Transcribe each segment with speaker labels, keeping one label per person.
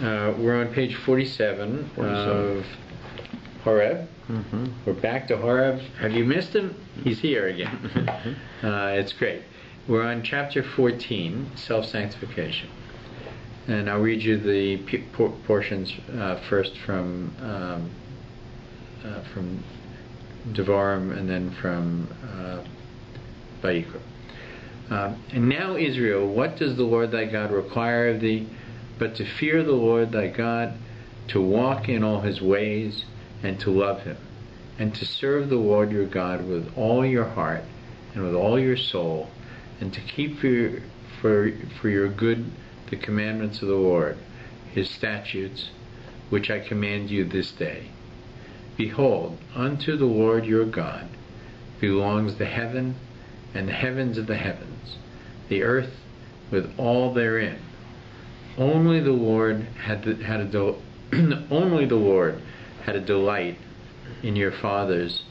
Speaker 1: We're on page 47 of Horeb. We're back to Horeb. Have you missed him? He's here again. It's great. We're on chapter 14, self-sanctification. And I'll read you the portions first from Devarim and then from Vayikra. And now, Israel, what does the Lord thy God require of thee, but to fear the Lord thy God, to walk in all his ways, and to love him, and to serve the Lord your God with all your heart and with all your soul, and to keep for your good the commandments of the Lord, his statutes, which I command you this day. Behold, unto the Lord your God belongs the heaven and the heavens of the heavens, the earth with all therein. Only the Lord had a delight in your fathers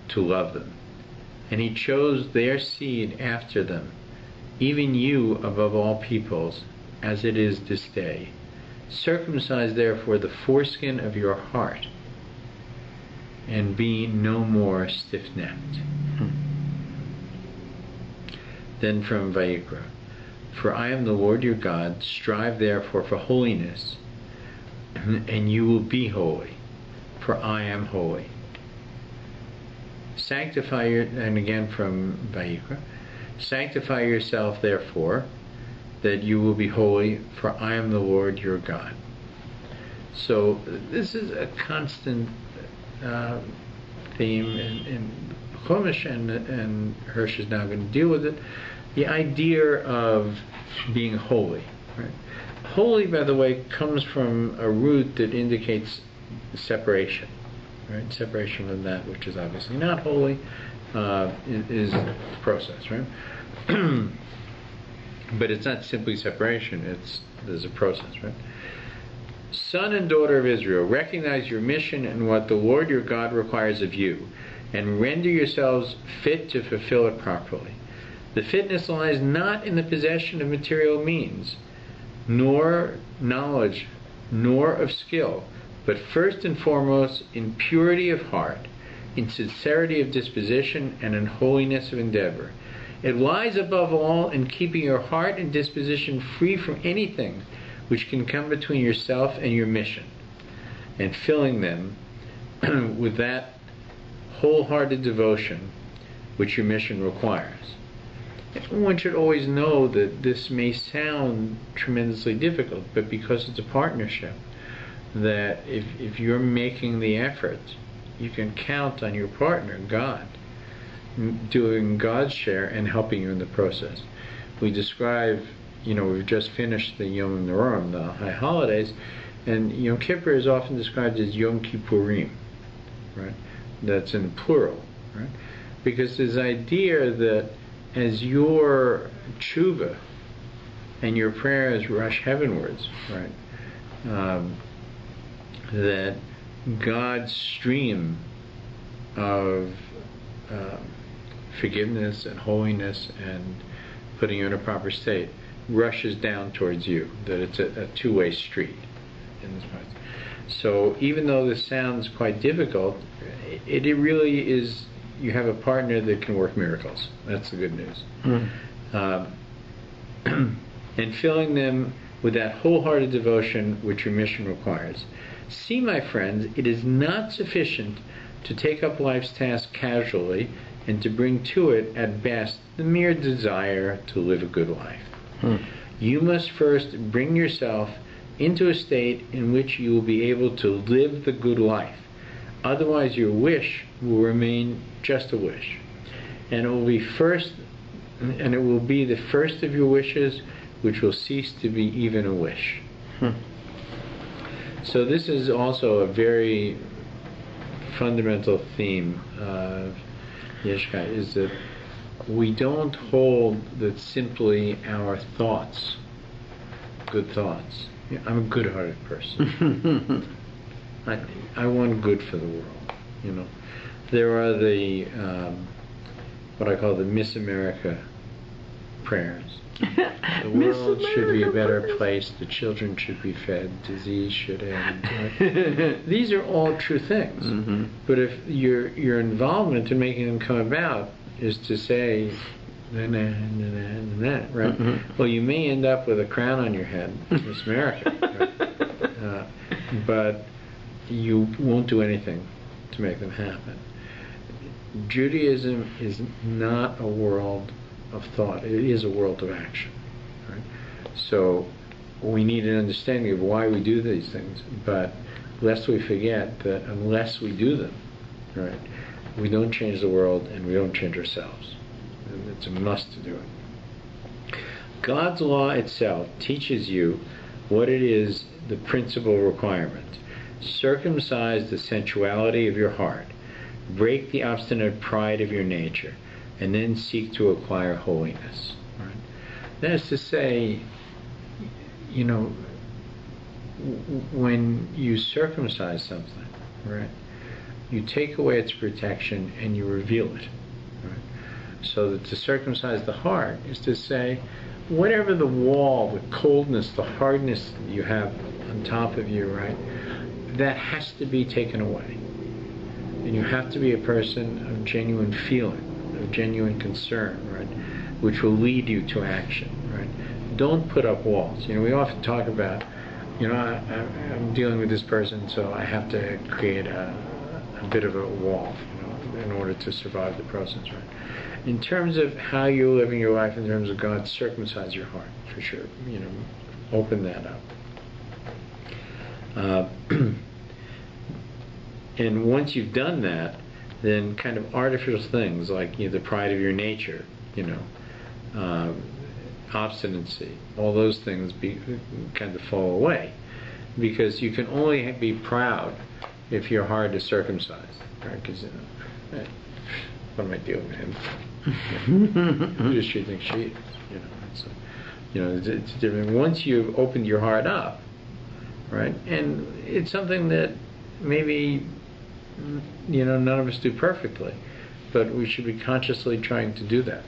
Speaker 1: to love them, and he chose their seed after them, even you above all peoples, as it is this day. Circumcise therefore the foreskin of your heart, and be no more stiff-necked. Then from Vayikra, for I am the Lord your God, strive therefore for holiness, and you will be holy, for I am holy. And again from Vayikra, sanctify yourself therefore, that you will be holy, for I am the Lord your God. So this is a constant theme in Chumash, and Hirsch is now going to deal with it. The idea of being holy. Right? Holy, by the way, comes from a root that indicates separation. Right? Separation from that which is obviously not holy is the process, right? But it's not simply separation, there's a process, right? Son and daughter of Israel, recognize your mission and what the Lord your God requires of you, and render yourselves fit to fulfill it properly. The fitness lies not in the possession of material means, nor knowledge, nor of skill, but first and foremost in purity of heart, in sincerity of disposition, and in holiness of endeavor. It lies above all in keeping your heart and disposition free from anything which can come between yourself and your mission, and filling them with that wholehearted devotion which your mission requires. One should always know that this may sound tremendously difficult, but because it's a partnership, that if you're making the effort, you can count on your partner, God, doing God's share and helping you in the process. We describe, we've just finished the Yom Noraim, the high holidays, and Yom Kippur is often described as Yom Kippurim, right? That's in plural, right? Because this idea that as your tshuva and your prayers rush heavenwards, right, that God's stream of forgiveness and holiness and putting you in a proper state rushes down towards you, that it's a two-way street in this part. So even though this sounds quite difficult, it really is, you have a partner that can work miracles. That's the good news. And filling them with that wholehearted devotion which your mission requires. See, my friends, it is not sufficient to take up life's task casually and to bring to it, at best, the mere desire to live a good life. You must first bring yourself into a state in which you will be able to live the good life. Otherwise, your wish will remain just a wish, and it will be the first of your wishes, which will cease to be even a wish. So this is also a very fundamental theme of Yiddishkeit, is that we don't hold that simply our thoughts, good thoughts. I'm a good-hearted person. I want good for the world. There are the what I call the Miss America prayers. The world should be a better place. The children should be fed. Disease should end. Right? These are all true things.
Speaker 2: Mm-hmm.
Speaker 1: But if your involvement in making them come about is to say, right?
Speaker 2: Mm-hmm.
Speaker 1: Well, you may end up with a crown on your head, Miss America, right? But you won't do anything to make them happen. Judaism is not a world of thought. It is a world of action. Right? So we need an understanding of why we do these things, but lest we forget that unless we do them, right, we don't change the world and we don't change ourselves. And it's a must to do it. God's law itself teaches you what it is, the principal requirement. Circumcise the sensuality of your heart. Break the obstinate pride of your nature, and then seek to acquire holiness. Right? That is to say, you know, when you circumcise something, right, you take away its protection and you reveal it. Right? So that to circumcise the heart is to say, whatever the wall, the coldness, the hardness that you have on top of you, right, that has to be taken away. And you have to be a person of genuine feeling, of genuine concern, right, which will lead you to action, right? Don't put up walls. You know, we often talk about, you know, I'm dealing with this person, so I have to create a bit of a wall, you know, in order to survive the process, right? In terms of how you're living your life, in terms of God, circumcise your heart, for sure. You know, open that up. And once you've done that, then kind of artificial things like, you know, the pride of your nature, you know, obstinacy, all those things kind of fall away, because you can only be proud if your heart is circumcised, right? Because what am I dealing with him? Who does she think she is? You know, it's different. Once you've opened your heart up, right, and it's something that maybe, you know, none of us do perfectly, but we should be consciously trying to do that.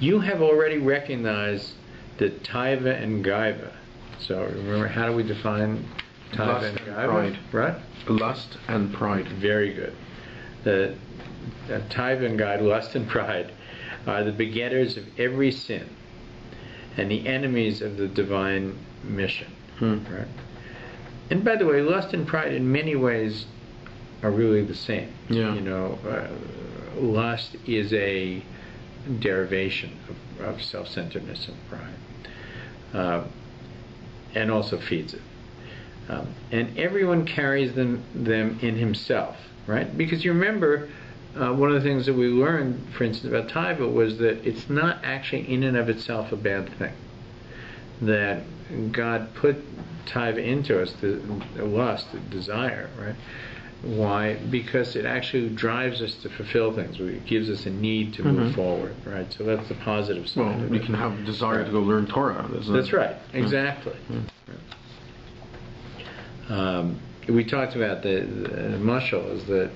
Speaker 1: You have already recognized the taiva and gaiva. So remember, how do we define taiva and gaiva?
Speaker 2: Pride.
Speaker 1: Right?
Speaker 2: Lust and pride.
Speaker 1: Very good. The taiva and gaiva, lust and pride, are the begetters of every sin and the enemies of the divine mission. Right? And by the way, lust and pride in many ways are really the same.
Speaker 2: Yeah.
Speaker 1: You know, lust is a derivation of self-centeredness and pride, and also feeds it. And everyone carries them in himself, right? Because you remember, one of the things that we learned, for instance, about taiva was that it's not actually in and of itself a bad thing. That God put taiva into us, the lust, the desire, right? Why? Because it actually drives us to fulfill things. It gives us a need to move forward, right? So that's the positive side.
Speaker 2: Well, we can have a desire to go learn Torah.
Speaker 1: That's right, exactly. We talked about the mashal is that,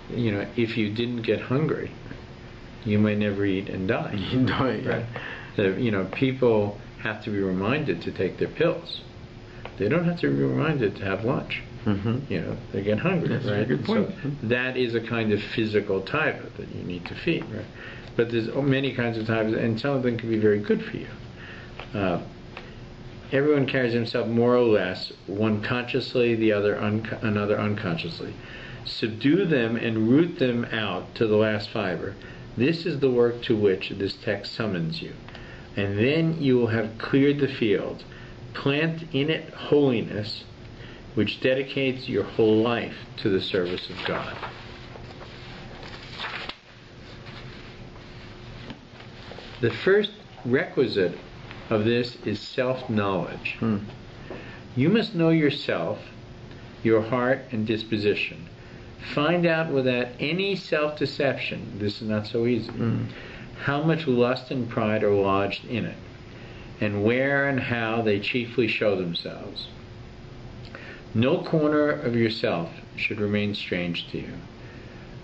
Speaker 1: you know, if you didn't get hungry, you may never eat and die.
Speaker 2: You die, yeah.
Speaker 1: Right? So, you know, people have to be reminded to take their pills. They don't have to be reminded to have lunch. You know, they get hungry,
Speaker 2: That's
Speaker 1: right?
Speaker 2: a good point.
Speaker 1: So that is a kind of physical taiva that you need to feed, right? But there's many kinds of taivas, and some of them can be very good for you. Everyone carries himself more or less, one consciously, the other another unconsciously. Subdue them and root them out to the last fiber. This is the work to which this text summons you. And then you will have cleared the field. Plant in it holiness, which dedicates your whole life to the service of God. The first requisite of this is self-knowledge. You must know yourself, your heart and disposition. Find out without any self-deception, this is not so easy, how much lust and pride are lodged in it, and where and how they chiefly show themselves. No corner of yourself should remain strange to you.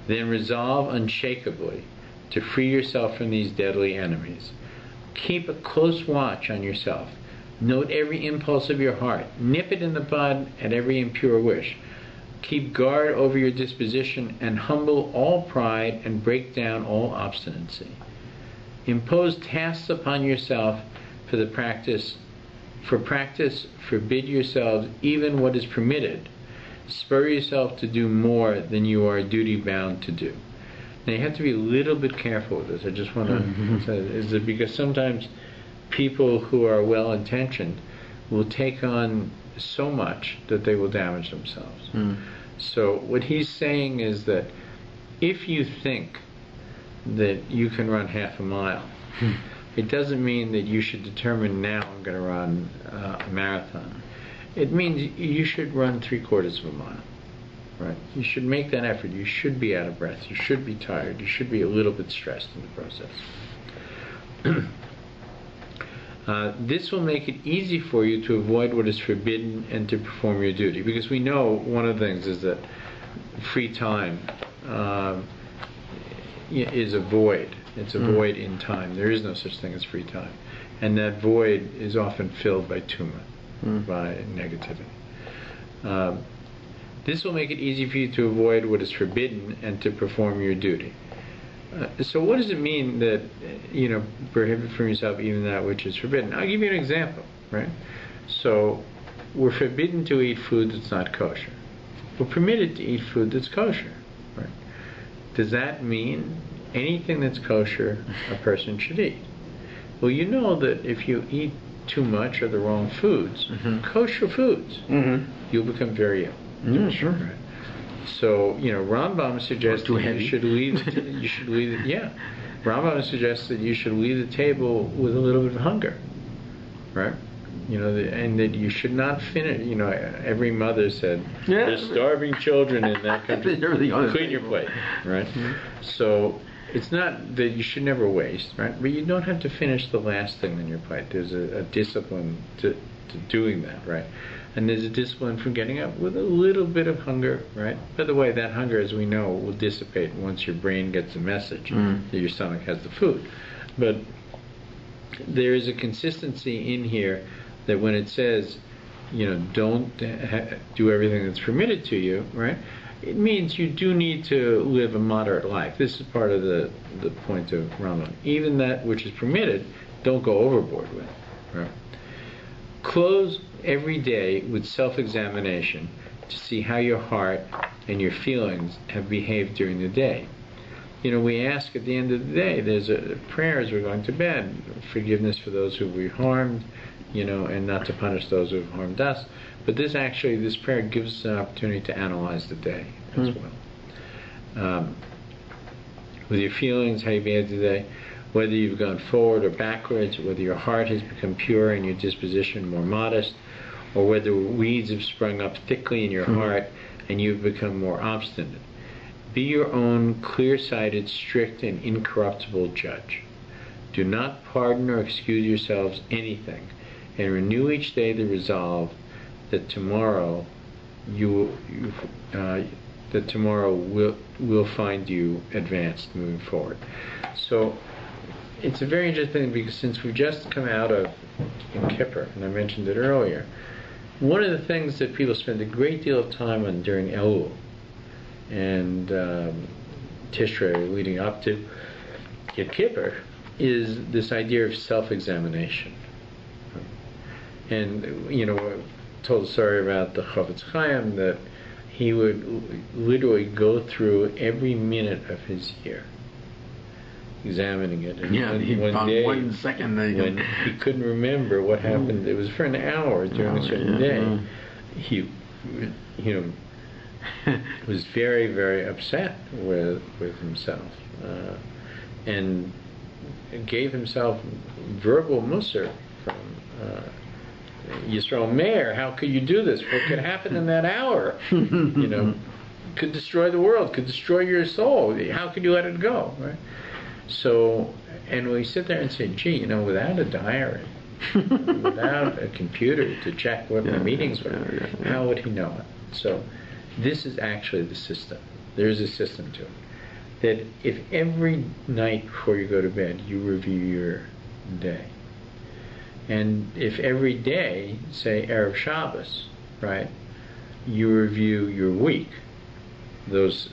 Speaker 1: Then resolve unshakably to free yourself from these deadly enemies. Keep a close watch on yourself. Note every impulse of your heart. Nip it in the bud at every impure wish. Keep guard over your disposition and humble all pride and break down all obstinacy. Impose tasks upon yourself for practice, forbid yourselves even what is permitted. Spur yourself to do more than you are duty bound to do. Now you have to be a little bit careful with this. I just want to say, is that because sometimes people who are well intentioned will take on so much that they will damage themselves. So what he's saying is that if you think that you can run half a mile, it doesn't mean that you should determine now I'm going to run a marathon. It means you should run 3/4 of a mile. Right? You should make that effort. You should be out of breath. You should be tired. You should be a little bit stressed in the process. This will make it easy for you to avoid what is forbidden and to perform your duty. Because we know one of the things is that free time is a void. It's a void in time. There is no such thing as free time. And that void is often filled by tumah, by negativity. This will make it easy for you to avoid what is forbidden and to perform your duty. So what does it mean that, prohibit from yourself even that which is forbidden? I'll give you an example, right? So we're forbidden to eat food that's not kosher. We're permitted to eat food that's kosher, right? Does that mean anything that's kosher a person should eat? Well, you know that if you eat too much of the wrong foods, kosher foods, you'll become very ill.
Speaker 2: Sure.
Speaker 1: Right. So, Rambam suggests that you should leave. Rambam suggests that you should leave the table with a little bit of hunger, right? And that you should not finish. Every mother said, "There's starving children in that country. Clean your plate," right? So it's not that you should never waste, right? But you don't have to finish the last thing on your plate. There's a discipline to doing that, right? And there's a discipline for getting up with a little bit of hunger, right? By the way, that hunger, as we know, will dissipate once your brain gets the message that your stomach has the food. But there is a consistency in here that when it says, don't do everything that's permitted to you, right? It means you do need to live a moderate life. This is part of the point of Rambam. Even that which is permitted, don't go overboard with, right? Close every day with self-examination to see how your heart and your feelings have behaved during the day. We ask at the end of the day, there's a prayer as we're going to bed, forgiveness for those who we harmed, and not to punish those who have harmed us. But this prayer gives us an opportunity to analyze the day as well. With your feelings, how you behaved today, whether you've gone forward or backwards, whether your heart has become pure and your disposition more modest, or whether weeds have sprung up thickly in your heart and you've become more obstinate. Be your own clear-sighted, strict, and incorruptible judge. Do not pardon or excuse yourselves anything, and renew each day the resolve that tomorrow will find you advanced moving forward. So it's a very interesting thing because since we've just come out of Yom Kippur, and I mentioned it earlier, one of the things that people spend a great deal of time on during Elul and Tishrei leading up to Yom Kippur is this idea of self-examination. And, I told a story about the Chofetz Chaim that he would literally go through every minute of his year, examining it. And
Speaker 2: one second
Speaker 1: when he couldn't remember what happened, it was for an hour during a certain day, he, was very, very upset with himself, and gave himself verbal musar from Yisrael Meir. How could you do this? What could happen in that hour? Could destroy the world, could destroy your soul. How could you let it go? Right? So, and we sit there and say, gee, without a diary, without a computer to check what the meetings were, how would he know it? So, this is actually the system. There is a system to it. that if every night before you go to bed you review your day, and if every day, say Erev Shabbos, right, you review your week, those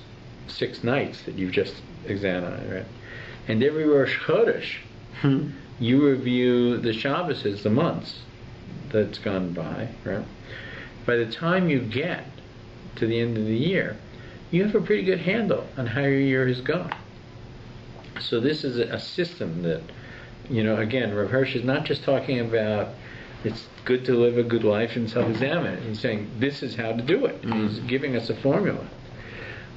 Speaker 1: 6 nights that you've just examined, right, and every Rosh Chodesh you review the Shabbos, the months that's gone by, right, by the time you get to the end of the year, you have a pretty good handle on how your year has gone. So this is a system that, again, Rav Hirsch is not just talking about it's good to live a good life and self-examine. He's saying this is how to do it. He's giving us a formula.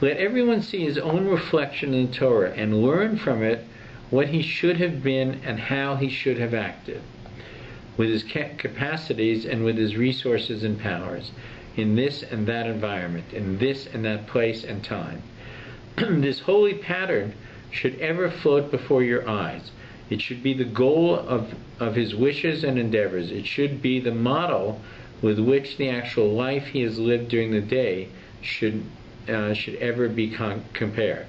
Speaker 1: Let everyone see his own reflection in the Torah and learn from it what he should have been and how he should have acted, with his capacities and with his resources and powers, in this and that environment, in this and that place and time. This holy pattern should ever float before your eyes. It should be the goal of his wishes and endeavors. It should be the model with which the actual life he has lived during the day should ever be compared.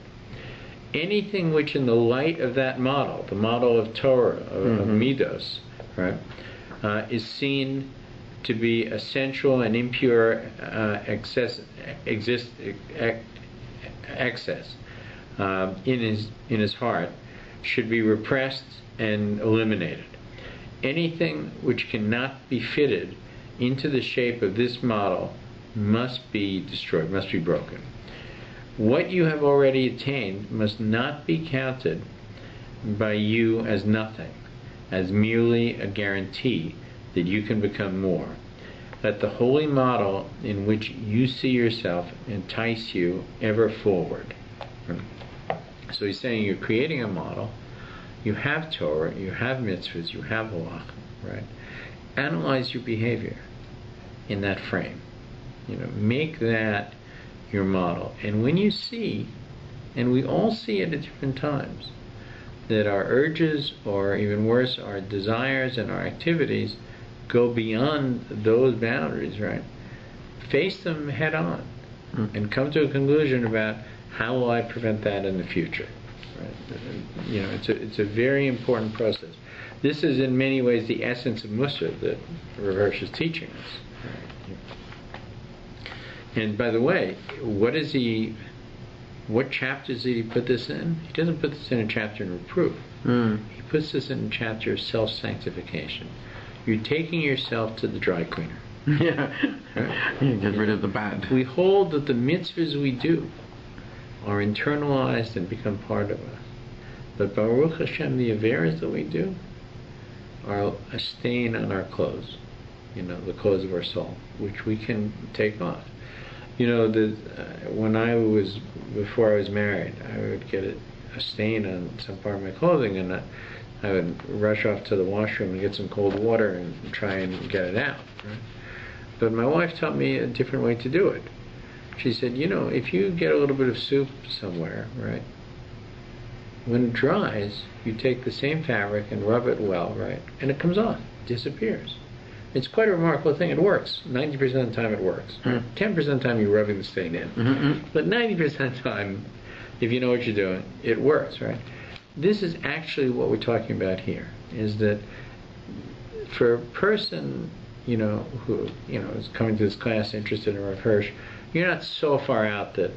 Speaker 1: Anything which in the light of that model, the model of Torah, of Midos, right, is seen to be essential and impure excess in his heart, should be repressed and eliminated. Anything which cannot be fitted into the shape of this model must be destroyed, must be broken. What you have already attained must not be counted by you as nothing, as merely a guarantee that you can become more. Let the holy model in which you see yourself entice you ever forward. So he's saying you're creating a model, you have Torah, you have mitzvahs, you have halakha, right? Analyze your behavior in that frame. Make that your model. And when you see, and we all see it at different times, that our urges, or even worse, our desires and our activities go beyond those boundaries, right? Face them head on and come to a conclusion about how will I prevent that in the future. Right? It's a very important process. This is in many ways the essence of Musar that Rav Hirsch is teaching us. Right? And by the way, what chapters did he put this in? He doesn't put this in a chapter in reproof. He puts this in a chapter of self-sanctification. You're taking yourself to the dry cleaner.
Speaker 2: Yeah. You get rid of the bad.
Speaker 1: We hold that the mitzvahs we do are internalized and become part of us. But Baruch Hashem, the averas that we do are a stain on our clothes, the clothes of our soul, which we can take off. Before I was married, I would get a stain on some part of my clothing, and I would rush off to the washroom and get some cold water and try and get it out. Right? But my wife taught me a different way to do it. She said, if you get a little bit of soup somewhere, right, when it dries, you take the same fabric and rub it well, right, and it comes off, disappears. It's quite a remarkable thing. It works. 90% of the time it works. 10% of the time you're rubbing the stain in. But 90% of the time, if you know what you're doing, it works, right? This is actually what we're talking about here, is that for a person, who, is coming to this class interested in Rav Hirsch, you're not so far out that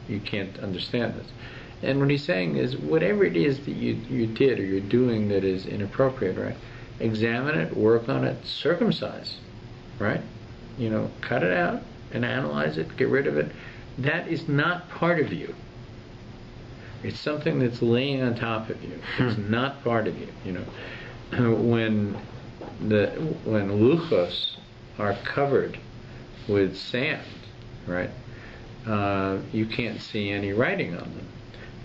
Speaker 1: you can't understand this. And what he's saying is, whatever it is that you did or you're doing that is inappropriate, right? Examine it, work on it, circumcise, right? Cut it out and analyze it, get rid of it. That is not part of you. It's something that's laying on top of you. It's not part of you. When luchos are covered with sand, right? You can't see any writing on them.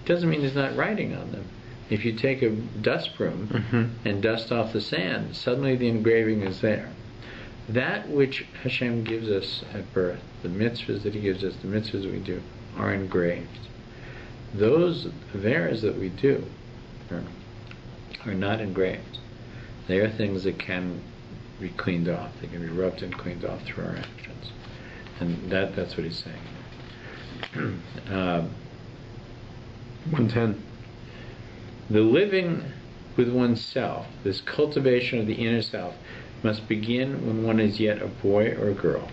Speaker 1: It doesn't mean there's not writing on them. If you take a dust broom and dust off the sand, suddenly the engraving is there. That which Hashem gives us at birth, the mitzvahs that He gives us, the mitzvahs we do, are engraved. Those averas that we do are not engraved. They are things that can be cleaned off. They can be rubbed and cleaned off through our actions. And that's what he's saying.
Speaker 2: 110.
Speaker 1: The living with oneself, this cultivation of the inner self, must begin when one is yet a boy or a girl,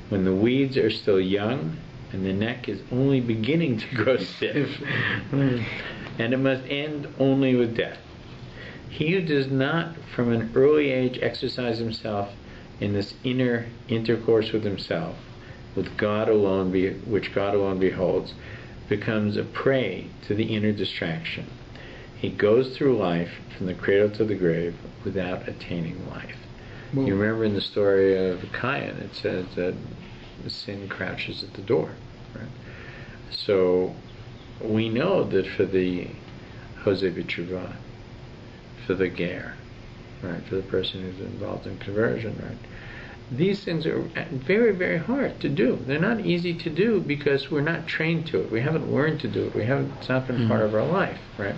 Speaker 1: when the weeds are still young and the neck is only beginning to grow stiff, and it must end only with death. He who does not from an early age exercise himself in this inner intercourse with himself, with God alone, which God alone beholds, becomes a prey to the inner distraction. He goes through life from the cradle to the grave without attaining life. Well, you remember in the story of Cain, it says that sin crouches at the door. Right? So we know that for the Jose B'Tshuva, for the ger, right, for the person who's involved in conversion, right, these things are very, very hard to do. They're not easy to do because we're not trained to it. We haven't learned to do it. It's not been part of our life, right?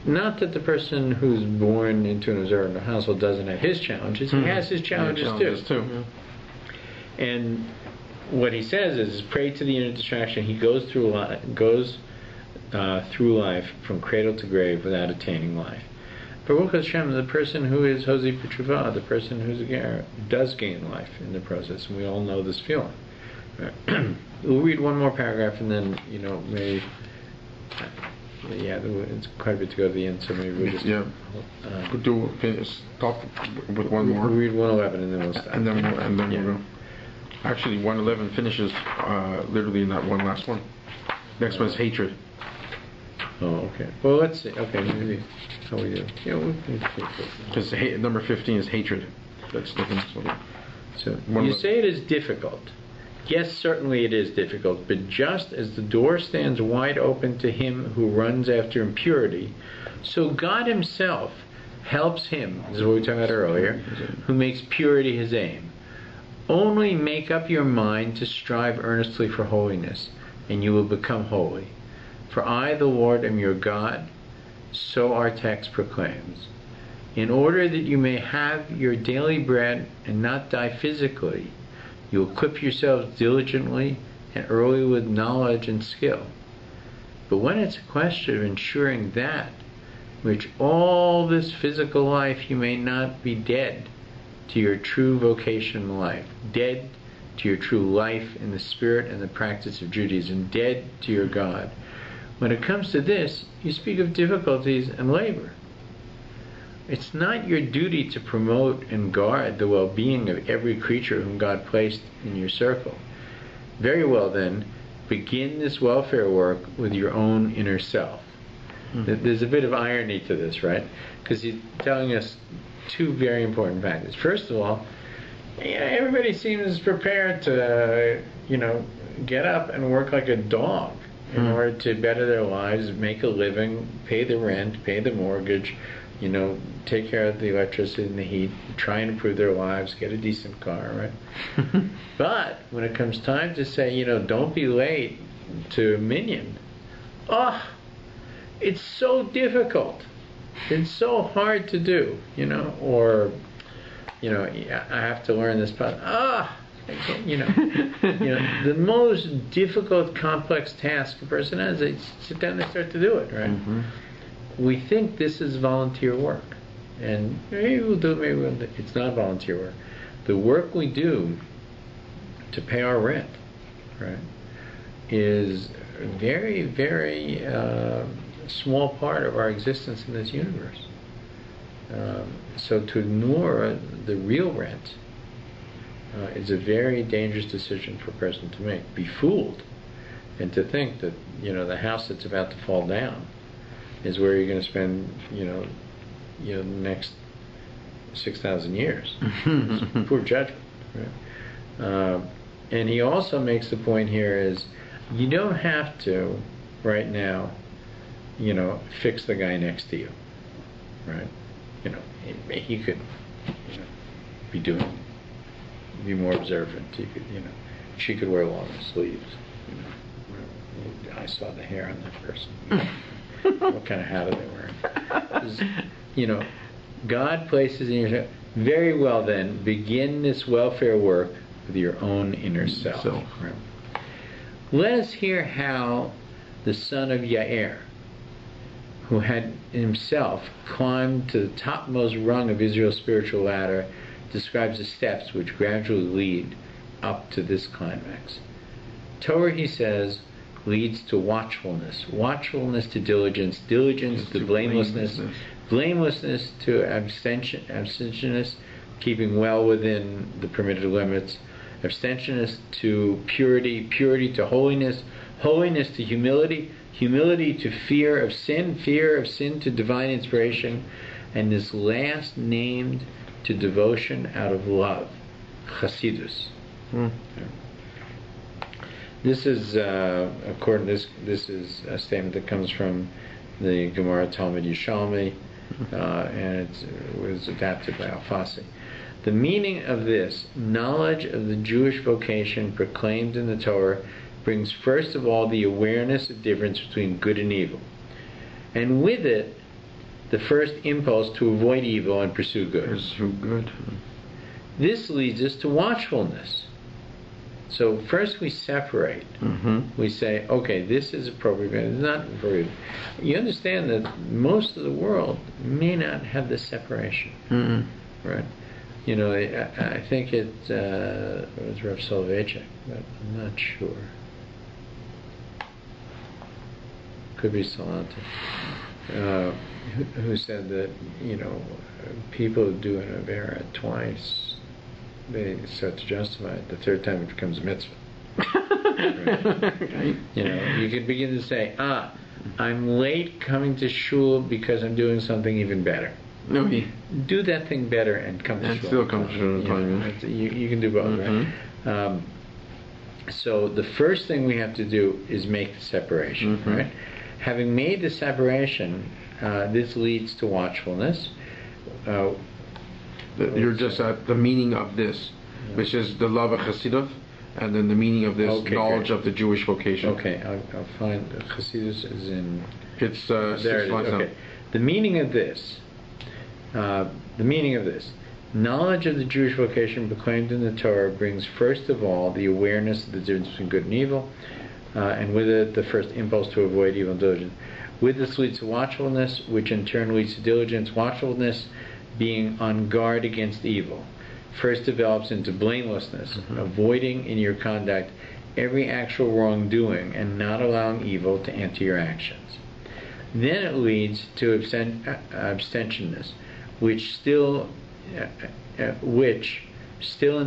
Speaker 1: Not that the person who's born into an observant household doesn't have his challenges. He has his challenges too. And what he says is, pray to the inner distraction. He goes through life from cradle to grave without attaining life. Baruch Hashem, the person who is Hosei B'Tshuva, the person who's a ger, does gain life in the process, and we all know this feeling. We'll read one more paragraph, and then maybe. It's quite a bit to go to the end, so maybe we'll just
Speaker 2: stop with one more.
Speaker 1: We'll read 111 and then we'll stop.
Speaker 2: And then we'll go. Actually, 111 finishes literally in that one last one. Next one is hatred.
Speaker 1: Oh, okay. Well, let's see. Okay, maybe how we do. Yeah, we can.
Speaker 2: Because number 15 is hatred. That's the next one.
Speaker 1: So you say it is difficult. Yes, certainly it is difficult, but just as the door stands wide open to him who runs after impurity, so God himself helps him, this is what we talked about earlier, who makes purity his aim. Only make up your mind to strive earnestly for holiness, and you will become holy. For I, the Lord, am your God, so our text proclaims. In order that you may have your daily bread and not die physically, you equip yourselves diligently and early with knowledge and skill. But when it's a question of ensuring that which all this physical life you may not be dead to your true vocation in life, dead to your true life in the spirit and the practice of Judaism, dead to your God. When it comes to this, you speak of difficulties and labor. It's not your duty to promote and guard the well-being of every creature whom God placed in your circle. Very well then, begin this welfare work with your own inner self. There's a bit of irony to this, right? Because he's telling us two very important factors. First of all, everybody seems prepared to, get up and work like a dog in order to better their lives, make a living, pay the rent, pay the mortgage, take care of the electricity and the heat, try and improve their lives, get a decent car, right? But when it comes time to say, don't be late to Minyan, it's so difficult. It's so hard to do, or, I have to learn this part. I can't, the most difficult, complex task a person has, they sit down and they start to do it, right? We think this is volunteer work, and maybe we'll do it, maybe we'll do it. It's not volunteer work. The work we do to pay our rent, right, is a very, very small part of our existence in this universe. So to ignore the real rent is a very dangerous decision for a person to make. Be fooled, and to think that the house that's about to fall down is where you're going to spend, the next 6,000 years. It's poor judgment, right? And he also makes the point here is, you don't have to, right now, fix the guy next to you, right? He could, be more observant. He could, she could wear longer sleeves. I saw the hair on that person. What kind of hat are they wearing? God places in your... Very well then, begin this welfare work with your own inner self. Right? Let us hear how the son of Yair, who had himself climbed to the topmost rung of Israel's spiritual ladder, describes the steps which gradually lead up to this climax. Torah, he says, leads to watchfulness, watchfulness to diligence, diligence to blamelessness, blamelessness to abstentiousness, keeping well within the permitted limits, abstentiousness to purity, purity to holiness, holiness to humility, humility to fear of sin to divine inspiration, and this last named to devotion out of love, chasidus. This is this is a statement that comes from the Gemara Talmud Yishalmi, and it was adapted by Alfasi. The meaning of this knowledge of the Jewish vocation proclaimed in the Torah brings first of all the awareness of difference between good and evil, and with it the first impulse to avoid evil and pursue good. This leads us to watchfulness. So first we separate. We say, okay, this is appropriate, it's not appropriate. You understand that most of the world may not have this separation, right? You know, I think it was Rav Soloveitchik, but I'm not sure. Could be Salanta, who said that, you know, people who do an Avera twice, they start to justify it. The third time it becomes a mitzvah. Right? You know, you could begin to say, I'm late coming to shul because I'm doing something even better.
Speaker 2: No,
Speaker 1: do that thing better and come to shul.
Speaker 2: And still come to shul on time.
Speaker 1: You can do both, right? So the first thing we have to do is make the separation, right? Having made the separation, this leads to watchfulness.
Speaker 2: You're just at the meaning of this, which is the love of Chassidut, and then the meaning of this knowledge of the Jewish vocation.
Speaker 1: Okay, I'll find Chassidus is in.
Speaker 2: It's
Speaker 1: there. It is. Okay, the meaning of this. Knowledge of the Jewish vocation proclaimed in the Torah brings first of all the awareness of the difference between good and evil, and with it the first impulse to avoid evil and diligence. With this leads to watchfulness, which in turn leads to diligence. Watchfulness being on guard against evil first develops into blamelessness, avoiding in your conduct every actual wrongdoing and not allowing evil to enter your actions. Then it leads to abstentiousness, which still in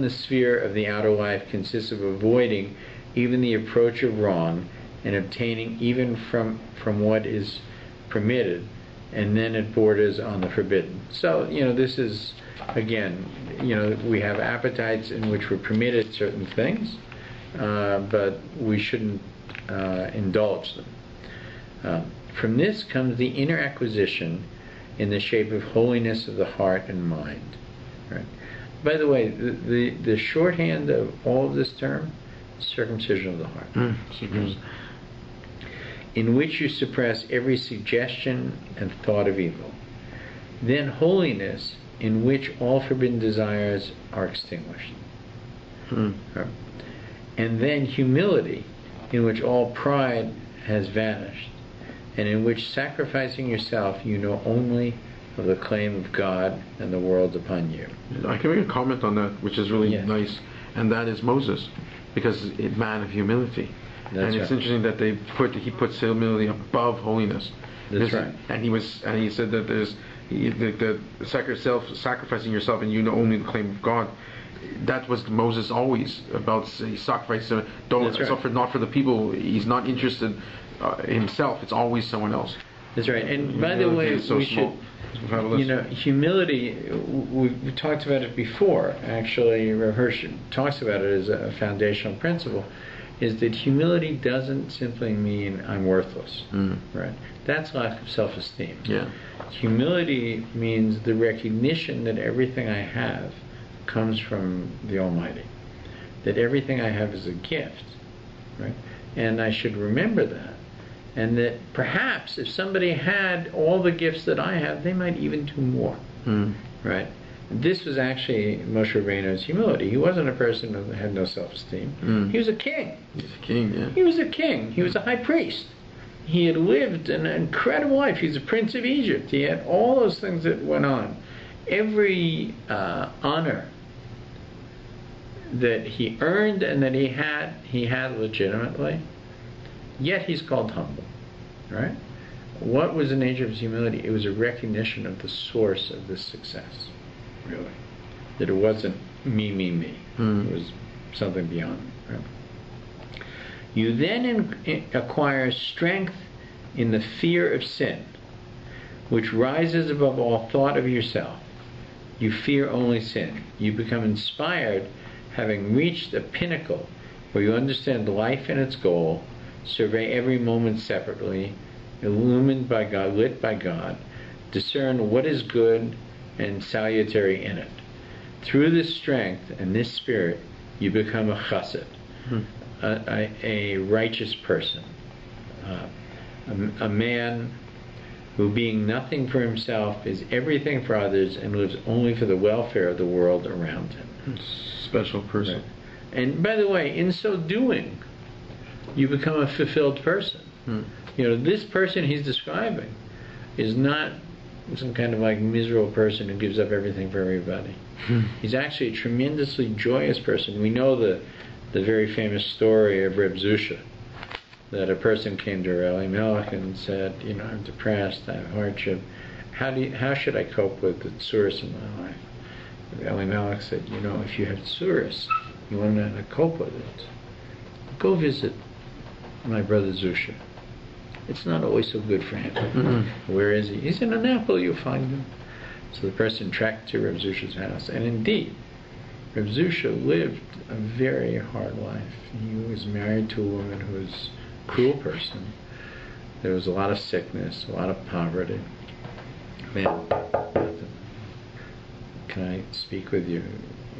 Speaker 1: the sphere of the outer life consists of avoiding even the approach of wrong and obtaining even from what is permitted, and then it borders on the forbidden. So, you know, this is, again, you know, we have appetites in which we're permitted certain things, but we shouldn't indulge them. From this comes the inner acquisition in the shape of holiness of the heart and mind. Right? By the way, the shorthand of all of this term, circumcision of the heart. In which you suppress every suggestion and thought of evil. Then holiness, in which all forbidden desires are extinguished. Right? And then humility, in which all pride has vanished, and in which sacrificing yourself you know only of the claim of God and the world upon you.
Speaker 2: I can make a comment on that, which is really nice, and that is Moses, because he's a man of humility. That's it's interesting that he puts humility above holiness.
Speaker 1: That's right.
Speaker 2: And he said that there's the sacrificing yourself, and you know only the claim of God. That was Moses always about. He sacrificed. Don't suffer not for the people. He's not interested in himself. It's always someone else.
Speaker 1: That's right. And by the way, we should. You know, humility. We talked about it before. Actually, Rav Hirsch talks about it as a foundational principle. Is that humility doesn't simply mean I'm worthless, right? That's lack of self-esteem.
Speaker 2: Yeah.
Speaker 1: Humility means the recognition that everything I have comes from the Almighty, that everything I have is a gift, right? And I should remember that, and that perhaps if somebody had all the gifts that I have, they might even do more, right? This was actually Moshe Rabbeinu's humility. He wasn't a person who had no self-esteem. He was a king.
Speaker 2: He's a king, yeah.
Speaker 1: He was a king. He was a high priest, he had lived an incredible life. He's a prince of Egypt. He had all those things that went on. Every honor that he earned and that he had legitimately. Yet he's called humble, right? What was the nature of his humility? It was a recognition of the source of this success, really. That it wasn't me. It was something beyond, right? You then acquire strength in the fear of sin, which rises above all thought of yourself. You fear only sin. You become inspired, having reached a pinnacle where you understand life and its goal, survey every moment separately, illumined by God, lit by God, discern what is good and salutary in it. Through this strength and this spirit, you become a chassid, a righteous person, a man who, being nothing for himself, is everything for others and lives only for the welfare of the world around him.
Speaker 2: Special person.
Speaker 1: Right. And by the way, in so doing, you become a fulfilled person. This person he's describing is not some kind of like miserable person who gives up everything for everybody. He's actually a tremendously joyous person. We know the very famous story of Reb Zusha, that a person came to Rabbi Melech and said, I'm depressed, I have hardship. How should I cope with the tsuris in my life? Rabbi Melech said, if you have tsuris, you want to know how to cope with it, go visit my brother Zusha. It's not always so good for him. Where is he? He's in Annapolis, you'll find him. So the person tracked to Reb Zusha's house, and indeed, Reb Zusha lived a very hard life. He was married to a woman who was a cruel person. There was a lot of sickness, a lot of poverty. Man, can I speak with you?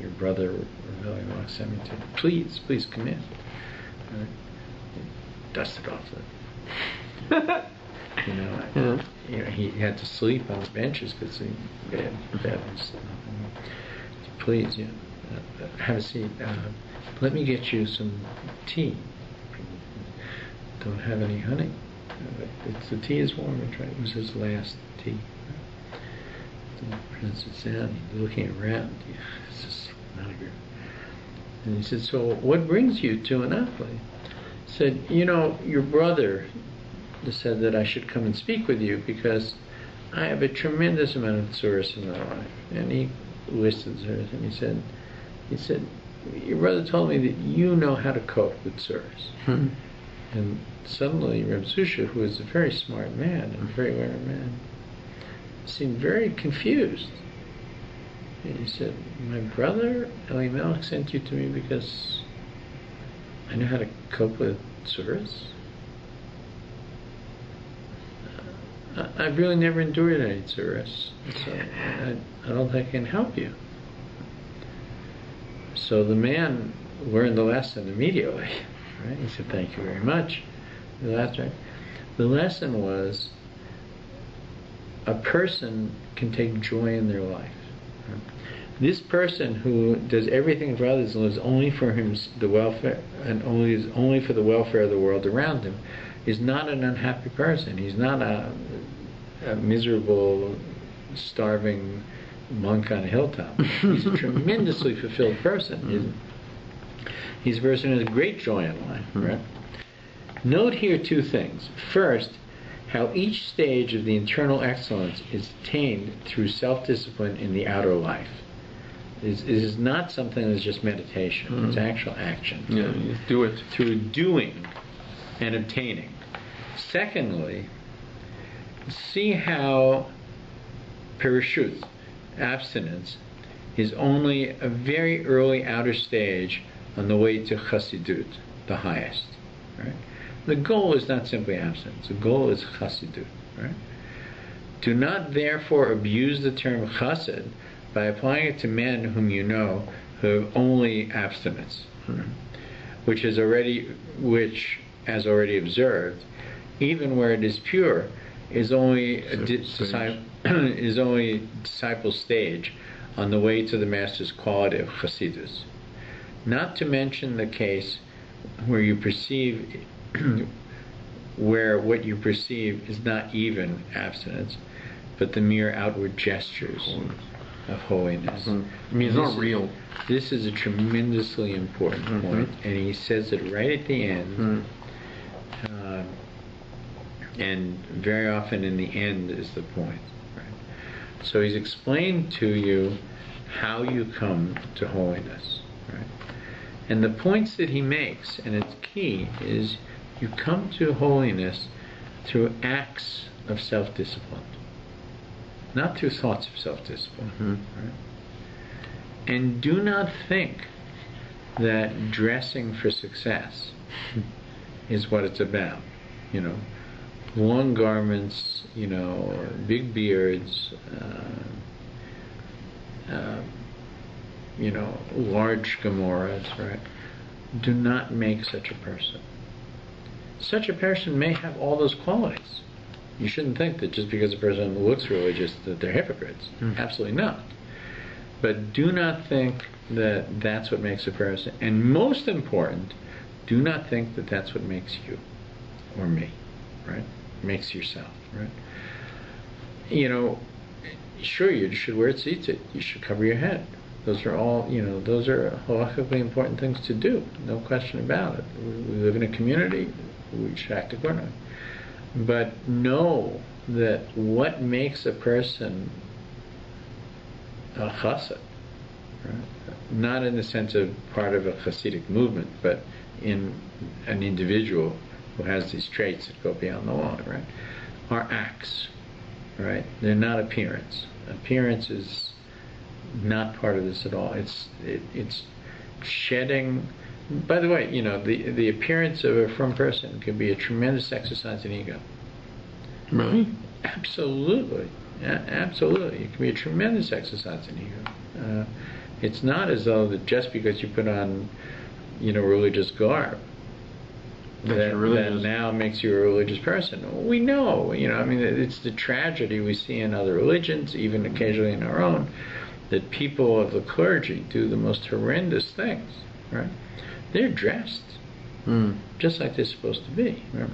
Speaker 1: Your brother really wants to send me to. Please come in. Dust it off. He had to sleep on the benches because he bed was please, have a seat. Let me get you some tea. Don't have any honey. The tea is warm. It was his last tea. The prince sits down, he's looking around. It's just not good. And he said, so what brings you to Annapolis? He said, your brother said that I should come and speak with you because I have a tremendous amount of tsuris in my life. And he listed tsuris, and he said, your brother told me that you know how to cope with tsuris. And suddenly Reb Zusha, who was a very smart man and a very learned man, seemed very confused. And he said, my brother Elimelech sent you to me because I know how to cope with tsuris? I've really never endured any tsuris, so I don't think I can help you. So the man learned the lesson immediately. Right? He said, thank you very much. The lesson was a person can take joy in their life. Right? This person who does everything for others and lives only for the welfare and only for the welfare of the world around him is not an unhappy person. He's not a miserable, starving monk on a hilltop. He's a tremendously fulfilled person. He's a person who has great joy in life. Right? Note here two things. First, how each stage of the internal excellence is attained through self-discipline in the outer life. It is not something that's just meditation. It's actual action.
Speaker 2: You do it.
Speaker 1: Through doing and obtaining. Secondly, see how perishut, abstinence, is only a very early outer stage on the way to chassidut, the highest. Right? The goal is not simply abstinence. The goal is chassidut. Right? Do not therefore abuse the term chassid by applying it to men whom you know who have only abstinence, which, as already observed, even where it is pure, is only a disciple stage on the way to the master's quality of chassidus. Not to mention the case where you perceive where what you perceive is not even abstinence, but the mere outward gestures of holiness.
Speaker 2: I mean, it's not real.
Speaker 1: This is a tremendously important point, and he says it right at the end. And very often in the end is the point. Right? So he's explained to you how you come to holiness. Right? And the points that he makes, and it's key, is you come to holiness through acts of self-discipline, not through thoughts of self-discipline. Right? And do not think that dressing for success is what it's about. You know, long garments, you know, big beards, you know, large Gomorrahs, right? Do not make such a person. Such a person may have all those qualities. You shouldn't think that just because a person looks religious that they're hypocrites. Absolutely not. But do not think that that's what makes a person. And most important, do not think that that's what makes you or me, right? Makes yourself, right? You know, sure, you should wear tzitzit. You should cover your head. Those are all, you know, those are halakhically important things to do. No question about it. We live in a community. We should act accordingly. But know that what makes a person a chassid, right? Not in the sense of part of a Hasidic movement, but in an individual who has these traits that go beyond the law, right? Are acts, right? They're not appearance. Appearance is not part of this at all. It's shedding. By the way, you know, the appearance of a frum person can be a tremendous exercise in ego.
Speaker 2: Really?
Speaker 1: Absolutely. Yeah, absolutely. It can be a tremendous exercise in ego. It's not as though that just because you put on, you know, religious garb, that now makes you a religious person. We know, you know, I mean, it's the tragedy we see in other religions, even occasionally in our own, that people of the clergy do the most horrendous things, right? They're dressed just like they're supposed to be, right?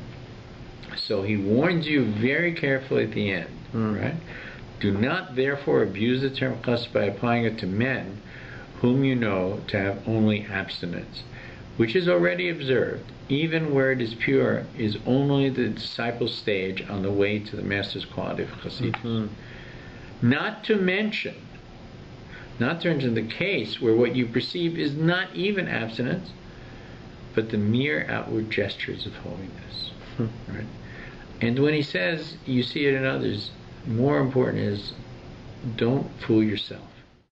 Speaker 1: So he warns you very carefully at the end, right? Do not therefore abuse the term chassid by applying it to men whom you know to have only abstinence, which is already observed, even where it is pure, is only the disciple's stage on the way to the master's quality of chassidus. Not to mention the case where what you perceive is not even abstinence, but the mere outward gestures of holiness. Right? And when he says you see it in others, more important is don't fool yourself.